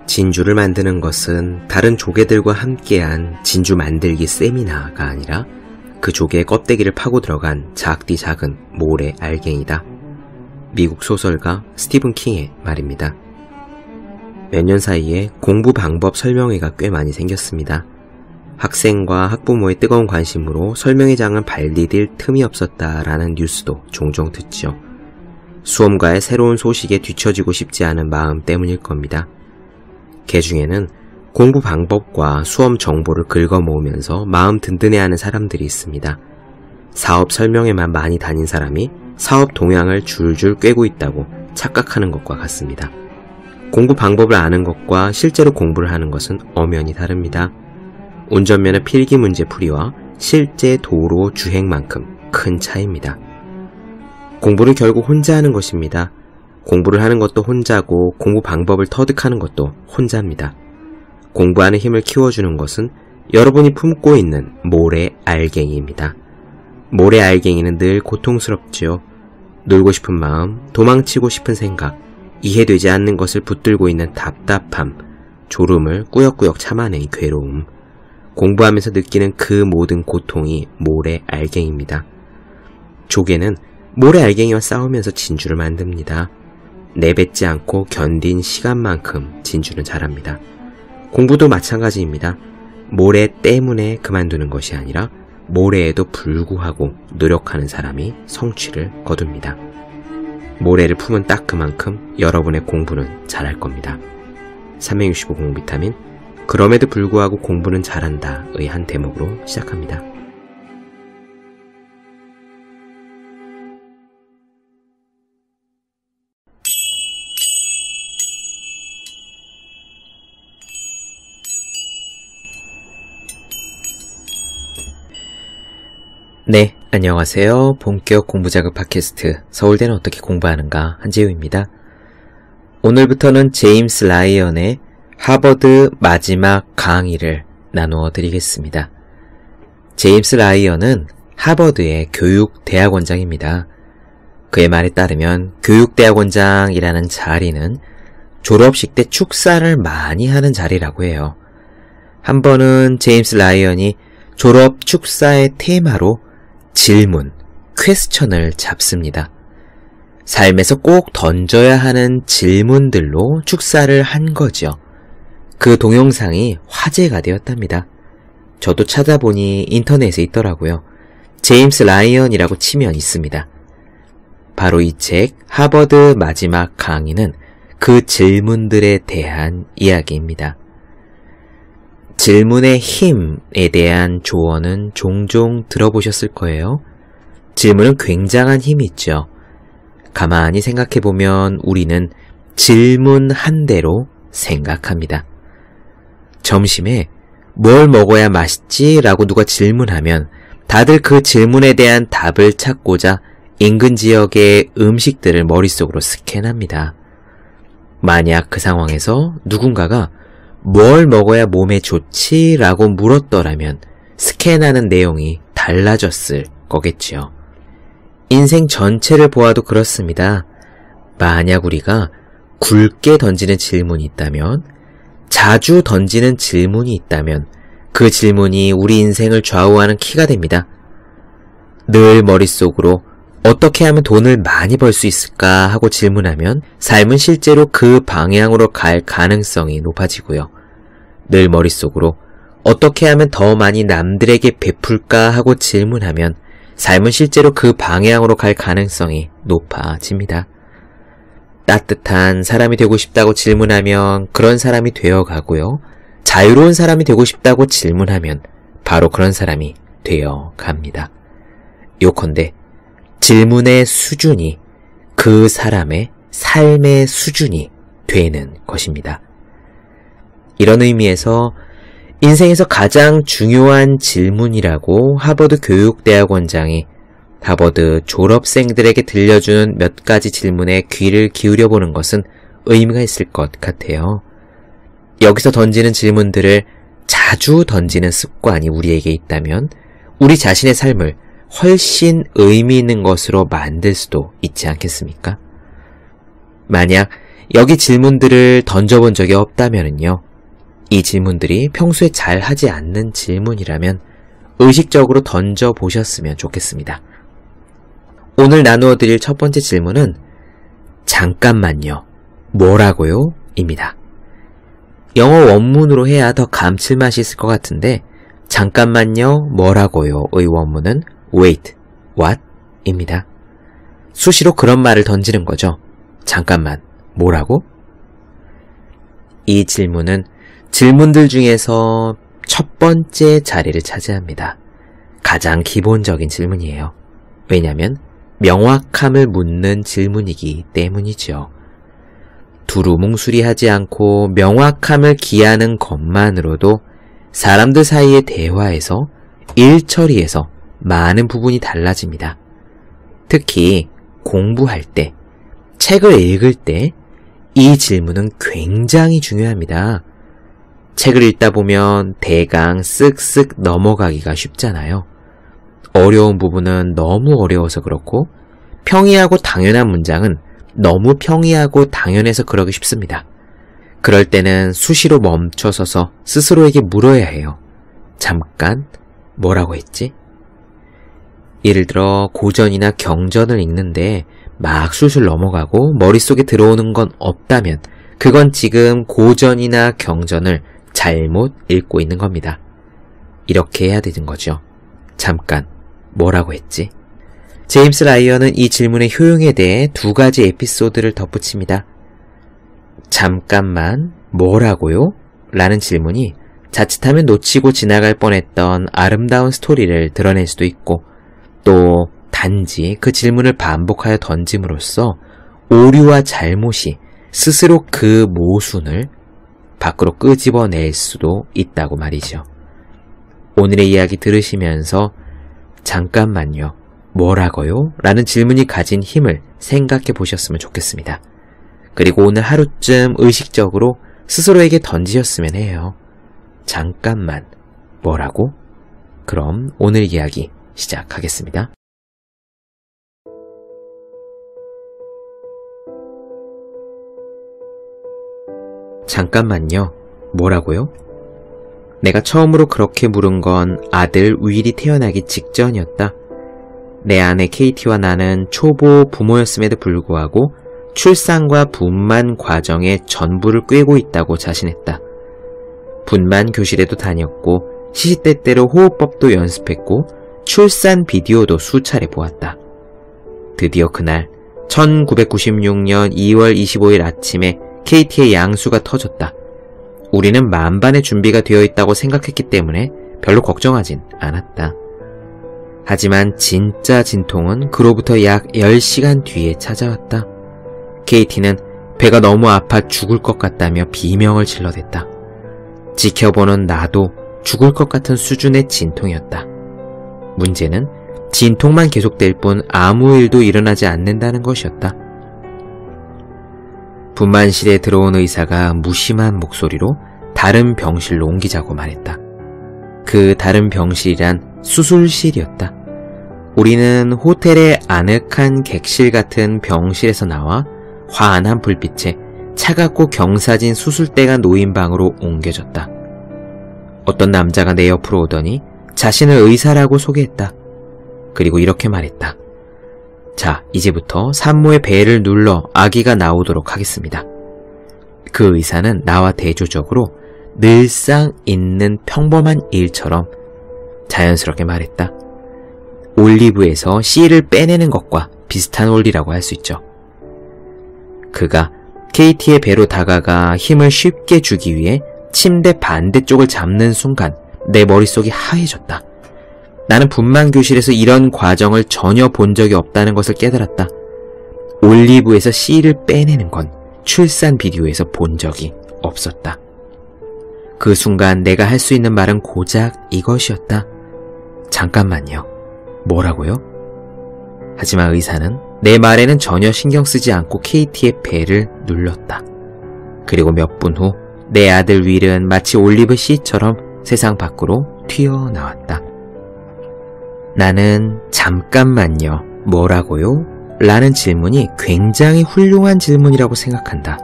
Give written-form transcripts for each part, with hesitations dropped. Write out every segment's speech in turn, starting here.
진주를 만드는 것은 다른 조개들과 함께한 진주 만들기 세미나가 아니라 그 조개의 껍데기를 파고 들어간 작디 작은 모래 알갱이다. 미국 소설가 스티븐 킹의 말입니다. 몇 년 사이에 공부 방법 설명회가 꽤 많이 생겼습니다. 학생과 학부모의 뜨거운 관심으로 설명회장은 발디딜 틈이 없었다라는 뉴스도 종종 듣죠. 수험가의 새로운 소식에 뒤처지고 싶지 않은 마음 때문일 겁니다. 개 중에는 공부 방법과 수험 정보를 긁어 모으면서 마음 든든해하는 사람들이 있습니다. 사업 설명회만 많이 다닌 사람이 사업 동향을 줄줄 꿰고 있다고 착각하는 것과 같습니다. 공부 방법을 아는 것과 실제로 공부를 하는 것은 엄연히 다릅니다. 운전면허 필기 문제 풀이와 실제 도로 주행만큼 큰 차이입니다. 공부를 결국 혼자 하는 것입니다. 공부를 하는 것도 혼자고 공부 방법을 터득하는 것도 혼자입니다. 공부하는 힘을 키워주는 것은 여러분이 품고 있는 모래 알갱이입니다. 모래 알갱이는 늘 고통스럽지요. 놀고 싶은 마음, 도망치고 싶은 생각, 이해되지 않는 것을 붙들고 있는 답답함, 졸음을 꾸역꾸역 참아낸 괴로움, 공부하면서 느끼는 그 모든 고통이 모래 알갱이입니다. 조개는 모래 알갱이와 싸우면서 진주를 만듭니다. 내뱉지 않고 견딘 시간만큼 진주는 자랍니다. 공부도 마찬가지입니다. 모래 때문에 그만두는 것이 아니라 모래에도 불구하고 노력하는 사람이 성취를 거둡니다. 모래를 품은 딱 그만큼 여러분의 공부는 잘할 겁니다. 365 공비타민, 그럼에도 불구하고 공부는 잘한다의 한 대목으로 시작합니다. 네, 안녕하세요. 본격 공부자극 팟캐스트 서울대는 어떻게 공부하는가 한재우입니다. 오늘부터는 제임스 라이언의 하버드 마지막 강의를 나누어 드리겠습니다. 제임스 라이언은 하버드의 교육대학원장입니다. 그의 말에 따르면 교육대학원장이라는 자리는 졸업식 때 축사를 많이 하는 자리라고 해요. 한 번은 제임스 라이언이 졸업 축사의 테마로 질문, 퀘스천을 잡습니다. 삶에서 꼭 던져야 하는 질문들로 축사를 한 거죠. 그 동영상이 화제가 되었답니다. 저도 찾아보니 인터넷에 있더라고요. 제임스 라이언이라고 치면 있습니다. 바로 이 책 하버드 마지막 강의는 그 질문들에 대한 이야기입니다. 질문의 힘에 대한 조언은 종종 들어보셨을 거예요. 질문은 굉장한 힘이 있죠. 가만히 생각해보면 우리는 질문한 대로 생각합니다. 점심에 뭘 먹어야 맛있지? 라고 누가 질문하면 다들 그 질문에 대한 답을 찾고자 인근 지역의 음식들을 머릿속으로 스캔합니다. 만약 그 상황에서 누군가가 뭘 먹어야 몸에 좋지? 라고 물었더라면 스캔하는 내용이 달라졌을 거겠지요. 인생 전체를 보아도 그렇습니다. 만약 우리가 굵게 던지는 질문이 있다면, 자주 던지는 질문이 있다면 그 질문이 우리 인생을 좌우하는 키가 됩니다. 늘 머릿속으로 어떻게 하면 돈을 많이 벌 수 있을까 하고 질문하면 삶은 실제로 그 방향으로 갈 가능성이 높아지고요. 늘 머릿속으로 어떻게 하면 더 많이 남들에게 베풀까 하고 질문하면 삶은 실제로 그 방향으로 갈 가능성이 높아집니다. 따뜻한 사람이 되고 싶다고 질문하면 그런 사람이 되어가고요. 자유로운 사람이 되고 싶다고 질문하면 바로 그런 사람이 되어갑니다. 요컨대 질문의 수준이 그 사람의 삶의 수준이 되는 것입니다. 이런 의미에서 인생에서 가장 중요한 질문이라고 하버드 교육대학원장이 하버드 졸업생들에게 들려주는 몇 가지 질문에 귀를 기울여보는 것은 의미가 있을 것 같아요. 여기서 던지는 질문들을 자주 던지는 습관이 우리에게 있다면 우리 자신의 삶을 훨씬 의미 있는 것으로 만들 수도 있지 않겠습니까? 만약 여기 질문들을 던져본 적이 없다면요. 이 질문들이 평소에 잘 하지 않는 질문이라면 의식적으로 던져보셨으면 좋겠습니다. 오늘 나누어 드릴 첫 번째 질문은 잠깐만요. 뭐라고요? 입니다. 영어 원문으로 해야 더 감칠맛이 있을 것 같은데 잠깐만요. 뭐라고요? 의 원문은 wait, what? 입니다. 수시로 그런 말을 던지는 거죠. 잠깐만, 뭐라고? 이 질문은 질문들 중에서 첫 번째 자리를 차지합니다. 가장 기본적인 질문이에요. 왜냐하면 명확함을 묻는 질문이기 때문이죠. 두루뭉술이하지 않고 명확함을 기하는 것만으로도 사람들 사이의 대화에서 일처리에서 많은 부분이 달라집니다. 특히 공부할 때, 책을 읽을 때 이 질문은 굉장히 중요합니다. 책을 읽다 보면 대강 쓱쓱 넘어가기가 쉽잖아요. 어려운 부분은 너무 어려워서 그렇고 평이하고 당연한 문장은 너무 평이하고 당연해서 그러기 쉽습니다. 그럴 때는 수시로 멈춰서서 스스로에게 물어야 해요. 잠깐, 뭐라고 했지? 예를 들어 고전이나 경전을 읽는데 막 술술 넘어가고 머릿속에 들어오는 건 없다면 그건 지금 고전이나 경전을 잘못 읽고 있는 겁니다. 이렇게 해야 되는 거죠. 잠깐, 뭐라고 했지? 제임스 라이언은 이 질문의 효용에 대해 두 가지 에피소드를 덧붙입니다. 잠깐만, 뭐라고요? 라는 질문이 자칫하면 놓치고 지나갈 뻔했던 아름다운 스토리를 드러낼 수도 있고 또 단지 그 질문을 반복하여 던짐으로써 오류와 잘못이 스스로 그 모순을 밖으로 끄집어낼 수도 있다고 말이죠. 오늘의 이야기 들으시면서 잠깐만요, 뭐라고요? 라는 질문이 가진 힘을 생각해 보셨으면 좋겠습니다. 그리고 오늘 하루쯤 의식적으로 스스로에게 던지셨으면 해요. 잠깐만, 뭐라고? 그럼 오늘 이야기 시작하겠습니다. 잠깐만요. 뭐라고요? 내가 처음으로 그렇게 물은 건 아들 윌이 태어나기 직전이었다. 내 아내 케이티와 나는 초보 부모였음에도 불구하고 출산과 분만 과정에 전부를 꿰고 있다고 자신했다. 분만 교실에도 다녔고 시시때때로 호흡법도 연습했고 출산 비디오도 수차례 보았다. 드디어 그날 1996년 2월 25일 아침에 케이티의 양수가 터졌다. 우리는 만반의 준비가 되어 있다고 생각했기 때문에 별로 걱정하진 않았다. 하지만 진짜 진통은 그로부터 약 10시간 뒤에 찾아왔다. 케이티는 배가 너무 아파 죽을 것 같다며 비명을 질러댔다. 지켜보는 나도 죽을 것 같은 수준의 진통이었다. 문제는 진통만 계속될 뿐 아무 일도 일어나지 않는다는 것이었다. 분만실에 들어온 의사가 무심한 목소리로 다른 병실로 옮기자고 말했다. 그 다른 병실이란 수술실이었다. 우리는 호텔의 아늑한 객실 같은 병실에서 나와 환한 불빛에 차갑고 경사진 수술대가 놓인 방으로 옮겨졌다. 어떤 남자가 내 옆으로 오더니 자신을 의사라고 소개했다. 그리고 이렇게 말했다. 자, 이제부터 산모의 배를 눌러 아기가 나오도록 하겠습니다. 그 의사는 나와 대조적으로 늘상 있는 평범한 일처럼 자연스럽게 말했다. 올리브에서 씨를 빼내는 것과 비슷한 원리라고 할 수 있죠. 그가 케이티의 배로 다가가 힘을 쉽게 주기 위해 침대 반대쪽을 잡는 순간 내 머릿속이 하얘졌다. 나는 분만교실에서 이런 과정을 전혀 본 적이 없다는 것을 깨달았다. 올리브에서 씨를 빼내는 건 출산 비디오에서 본 적이 없었다. 그 순간 내가 할 수 있는 말은 고작 이것이었다. 잠깐만요. 뭐라고요? 하지만 의사는 내 말에는 전혀 신경 쓰지 않고 케이티의 배를 눌렀다. 그리고 몇 분 후 내 아들 윌은 마치 올리브 씨처럼 세상 밖으로 튀어나왔다. 나는 잠깐만요. 뭐라고요? 라는 질문이 굉장히 훌륭한 질문이라고 생각한다.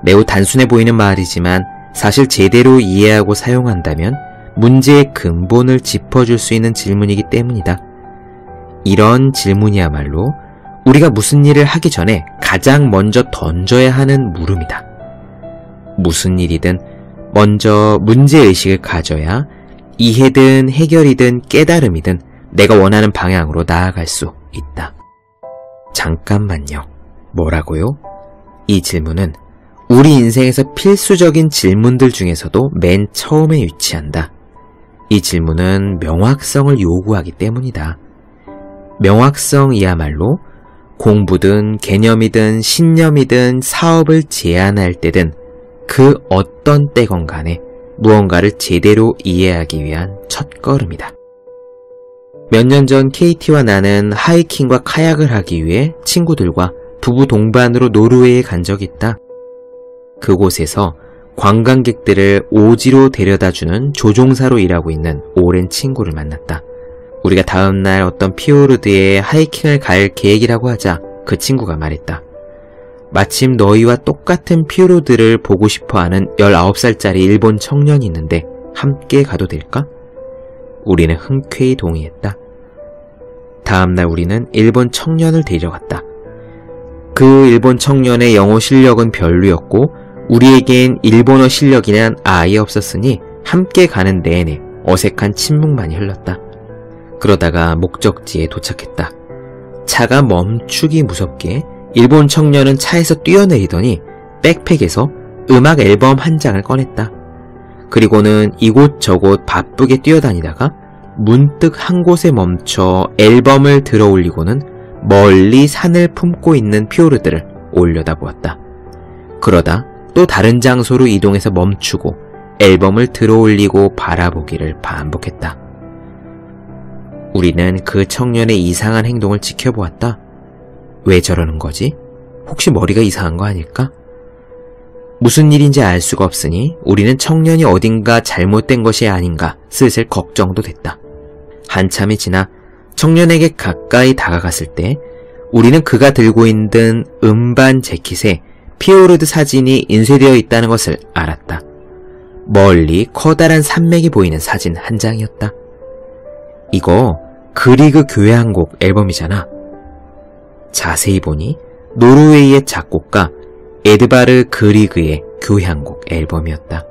매우 단순해 보이는 말이지만 사실 제대로 이해하고 사용한다면 문제의 근본을 짚어줄 수 있는 질문이기 때문이다. 이런 질문이야말로 우리가 무슨 일을 하기 전에 가장 먼저 던져야 하는 물음이다. 무슨 일이든 먼저 문제의식을 가져야 이해든 해결이든 깨달음이든 내가 원하는 방향으로 나아갈 수 있다. 잠깐만요. 뭐라고요? 이 질문은 우리 인생에서 필수적인 질문들 중에서도 맨 처음에 위치한다. 이 질문은 명확성을 요구하기 때문이다. 명확성이야말로 공부든 개념이든 신념이든 사업을 제안할 때든 그 어떤 때건 간에 무언가를 제대로 이해하기 위한 첫걸음이다. 몇 년 전 KT와 나는 하이킹과 카약을 하기 위해 친구들과 부부 동반으로 노르웨이에 간 적이 있다. 그곳에서 관광객들을 오지로 데려다주는 조종사로 일하고 있는 오랜 친구를 만났다. 우리가 다음날 어떤 피오르드에 하이킹을 갈 계획이라고 하자 그 친구가 말했다. 마침 너희와 똑같은 피오르드를 보고 싶어하는 19살짜리 일본 청년이 있는데 함께 가도 될까? 우리는 흔쾌히 동의했다. 다음날 우리는 일본 청년을 데려갔다. 그 일본 청년의 영어 실력은 별로였고 우리에겐 일본어 실력이란 아예 없었으니 함께 가는 내내 어색한 침묵만이 흘렀다. 그러다가 목적지에 도착했다. 차가 멈추기 무섭게 일본 청년은 차에서 뛰어내리더니 백팩에서 음악 앨범 한 장을 꺼냈다. 그리고는 이곳저곳 바쁘게 뛰어다니다가 문득 한 곳에 멈춰 앨범을 들어 올리고는 멀리 산을 품고 있는 피오르드를 올려다보았다. 그러다 또 다른 장소로 이동해서 멈추고 앨범을 들어 올리고 바라보기를 반복했다. 우리는 그 청년의 이상한 행동을 지켜보았다. 왜 저러는 거지? 혹시 머리가 이상한 거 아닐까? 무슨 일인지 알 수가 없으니 우리는 청년이 어딘가 잘못된 것이 아닌가 슬슬 걱정도 됐다. 한참이 지나 청년에게 가까이 다가갔을 때 우리는 그가 들고 있는 음반 재킷에 피오르드 사진이 인쇄되어 있다는 것을 알았다. 멀리 커다란 산맥이 보이는 사진 한 장이었다. 이거 그리그 교향곡 앨범이잖아. 자세히 보니 노르웨이의 작곡가 에드바르 그리그의 교향곡 앨범이었다.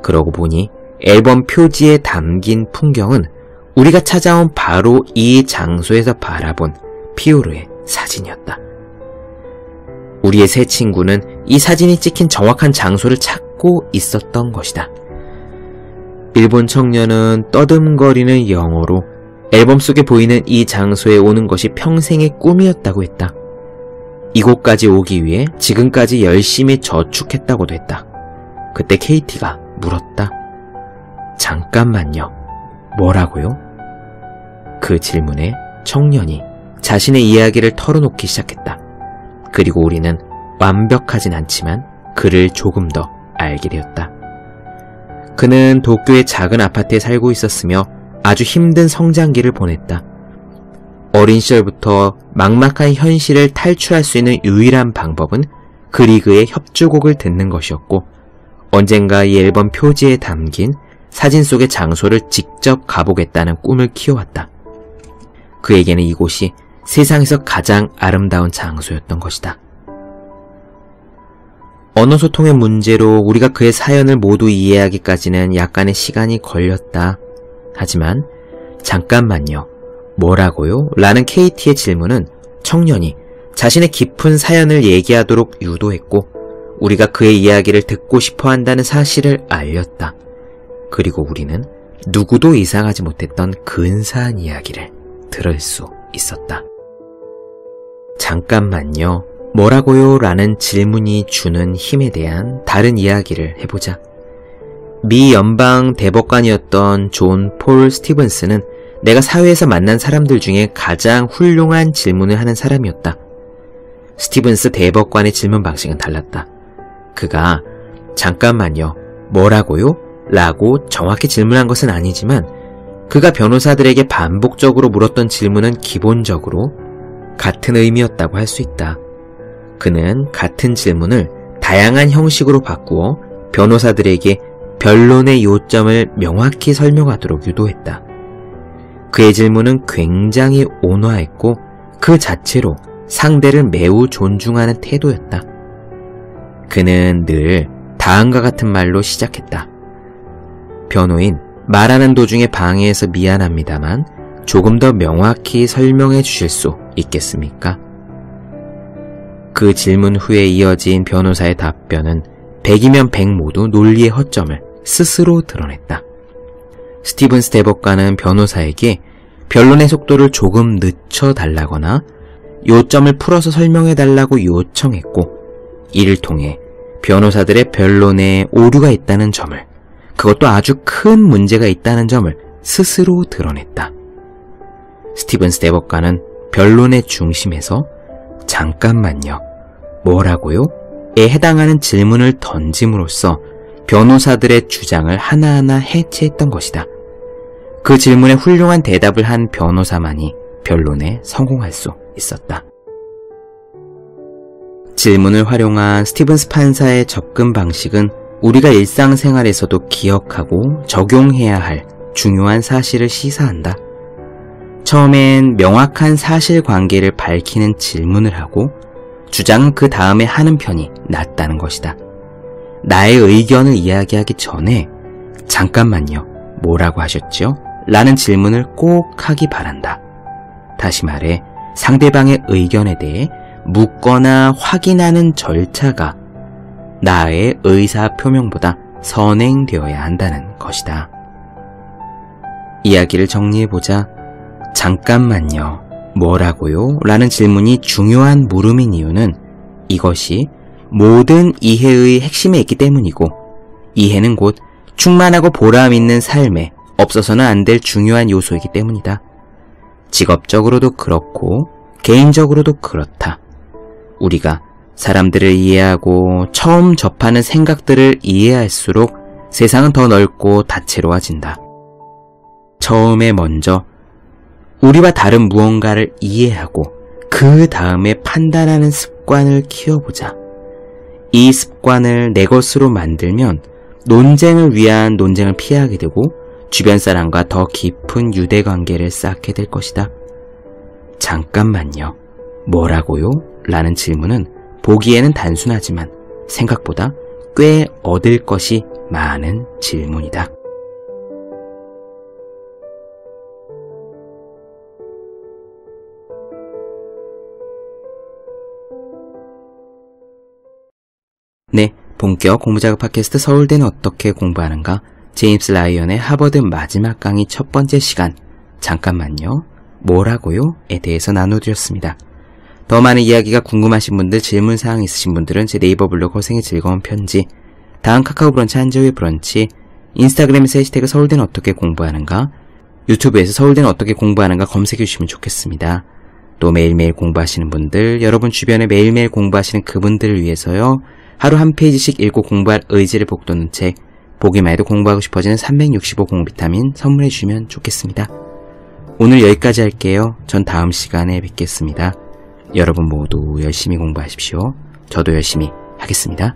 그러고 보니 앨범 표지에 담긴 풍경은 우리가 찾아온 바로 이 장소에서 바라본 피오르의 사진이었다. 우리의 새 친구는 이 사진이 찍힌 정확한 장소를 찾고 있었던 것이다. 일본 청년은 떠듬거리는 영어로 앨범 속에 보이는 이 장소에 오는 것이 평생의 꿈이었다고 했다. 이곳까지 오기 위해 지금까지 열심히 저축했다고도 했다. 그때 KT가 물었다. 잠깐만요. 뭐라고요? 그 질문에 청년이 자신의 이야기를 털어놓기 시작했다. 그리고 우리는 완벽하진 않지만 그를 조금 더 알게 되었다. 그는 도쿄의 작은 아파트에 살고 있었으며 아주 힘든 성장기를 보냈다. 어린 시절부터 막막한 현실을 탈출할 수 있는 유일한 방법은 그리그의 협주곡을 듣는 것이었고 언젠가 이 앨범 표지에 담긴 사진 속의 장소를 직접 가보겠다는 꿈을 키워왔다. 그에게는 이곳이 세상에서 가장 아름다운 장소였던 것이다. 언어 소통의 문제로 우리가 그의 사연을 모두 이해하기까지는 약간의 시간이 걸렸다. 하지만 잠깐만요. 뭐라고요? 라는 KT의 질문은 청년이 자신의 깊은 사연을 얘기하도록 유도했고 우리가 그의 이야기를 듣고 싶어 한다는 사실을 알렸다. 그리고 우리는 누구도 이상하지 못했던 근사한 이야기를 들을 수 있었다. 잠깐만요. 뭐라고요? 라는 질문이 주는 힘에 대한 다른 이야기를 해보자. 미 연방 대법관이었던 존 폴 스티븐스는 내가 사회에서 만난 사람들 중에 가장 훌륭한 질문을 하는 사람이었다. 스티븐스 대법관의 질문 방식은 달랐다. 그가 잠깐만요. 뭐라고요? 라고 정확히 질문한 것은 아니지만 그가 변호사들에게 반복적으로 물었던 질문은 기본적으로 같은 의미였다고 할 수 있다. 그는 같은 질문을 다양한 형식으로 바꾸어 변호사들에게 변론의 요점을 명확히 설명하도록 유도했다. 그의 질문은 굉장히 온화했고 그 자체로 상대를 매우 존중하는 태도였다. 그는 늘 다음과 같은 말로 시작했다. 변호인, 말하는 도중에 방해해서 미안합니다만 조금 더 명확히 설명해 주실 수 있겠습니까? 그 질문 후에 이어진 변호사의 답변은 100이면 100 모두 논리의 허점을 스스로 드러냈다. 스티븐스 대법관은 변호사에게 변론의 속도를 조금 늦춰달라거나 요점을 풀어서 설명해달라고 요청했고, 이를 통해 변호사들의 변론에 오류가 있다는 점을, 그것도 아주 큰 문제가 있다는 점을 스스로 드러냈다. 스티븐스 대법관은 변론의 중심에서 잠깐만요, 뭐라고요? 에 해당하는 질문을 던짐으로써 변호사들의 주장을 하나하나 해체했던 것이다. 그 질문에 훌륭한 대답을 한 변호사만이 변론에 성공할 수 있었다. 질문을 활용한 스티븐스 판사의 접근 방식은 우리가 일상생활에서도 기억하고 적용해야 할 중요한 사실을 시사한다. 처음엔 명확한 사실관계를 밝히는 질문을 하고 주장은 그 다음에 하는 편이 낫다는 것이다. 나의 의견을 이야기하기 전에 잠깐만요, 뭐라고 하셨죠? 라는 질문을 꼭 하기 바란다. 다시 말해 상대방의 의견에 대해 묻거나 확인하는 절차가 나의 의사 표명보다 선행되어야 한다는 것이다. 이야기를 정리해보자. 잠깐만요, 뭐라고요? 라는 질문이 중요한 물음인 이유는 이것이 모든 이해의 핵심에 있기 때문이고, 이해는 곧 충만하고 보람 있는 삶에 없어서는 안 될 중요한 요소이기 때문이다. 직업적으로도 그렇고 개인적으로도 그렇다. 우리가 사람들을 이해하고 처음 접하는 생각들을 이해할수록 세상은 더 넓고 다채로워진다. 처음에 먼저 우리와 다른 무언가를 이해하고 그 다음에 판단하는 습관을 키워보자. 이 습관을 내 것으로 만들면 논쟁을 위한 논쟁을 피하게 되고 주변 사람과 더 깊은 유대관계를 쌓게 될 것이다. 잠깐만요, 뭐라고요? 라는 질문은 보기에는 단순하지만 생각보다 꽤 얻을 것이 많은 질문이다. 네, 본격 공부작업 팟캐스트 서울대는 어떻게 공부하는가? 제임스 라이언의 하버드 마지막 강의 첫 번째 시간, 잠깐만요, 뭐라고요? 에 대해서 나눠드렸습니다. 더 많은 이야기가 궁금하신 분들, 질문사항 있으신 분들은 제 네이버 블로그 허생의 즐거운 편지, 다음 카카오 브런치 한재우의 브런치, 인스타그램에서 해시태그 서울대는 어떻게 공부하는가, 유튜브에서 서울대는 어떻게 공부하는가 검색해 주시면 좋겠습니다. 또 매일매일 공부하시는 분들, 여러분 주변에 매일매일 공부하시는 그분들을 위해서요, 하루 한 페이지씩 읽고 공부할 의지를 북돋는 책, 보기만 해도 공부하고 싶어지는 365 공비타민 선물해 주시면 좋겠습니다. 오늘 여기까지 할게요. 전 다음 시간에 뵙겠습니다. 여러분 모두 열심히 공부하십시오. 저도 열심히 하겠습니다.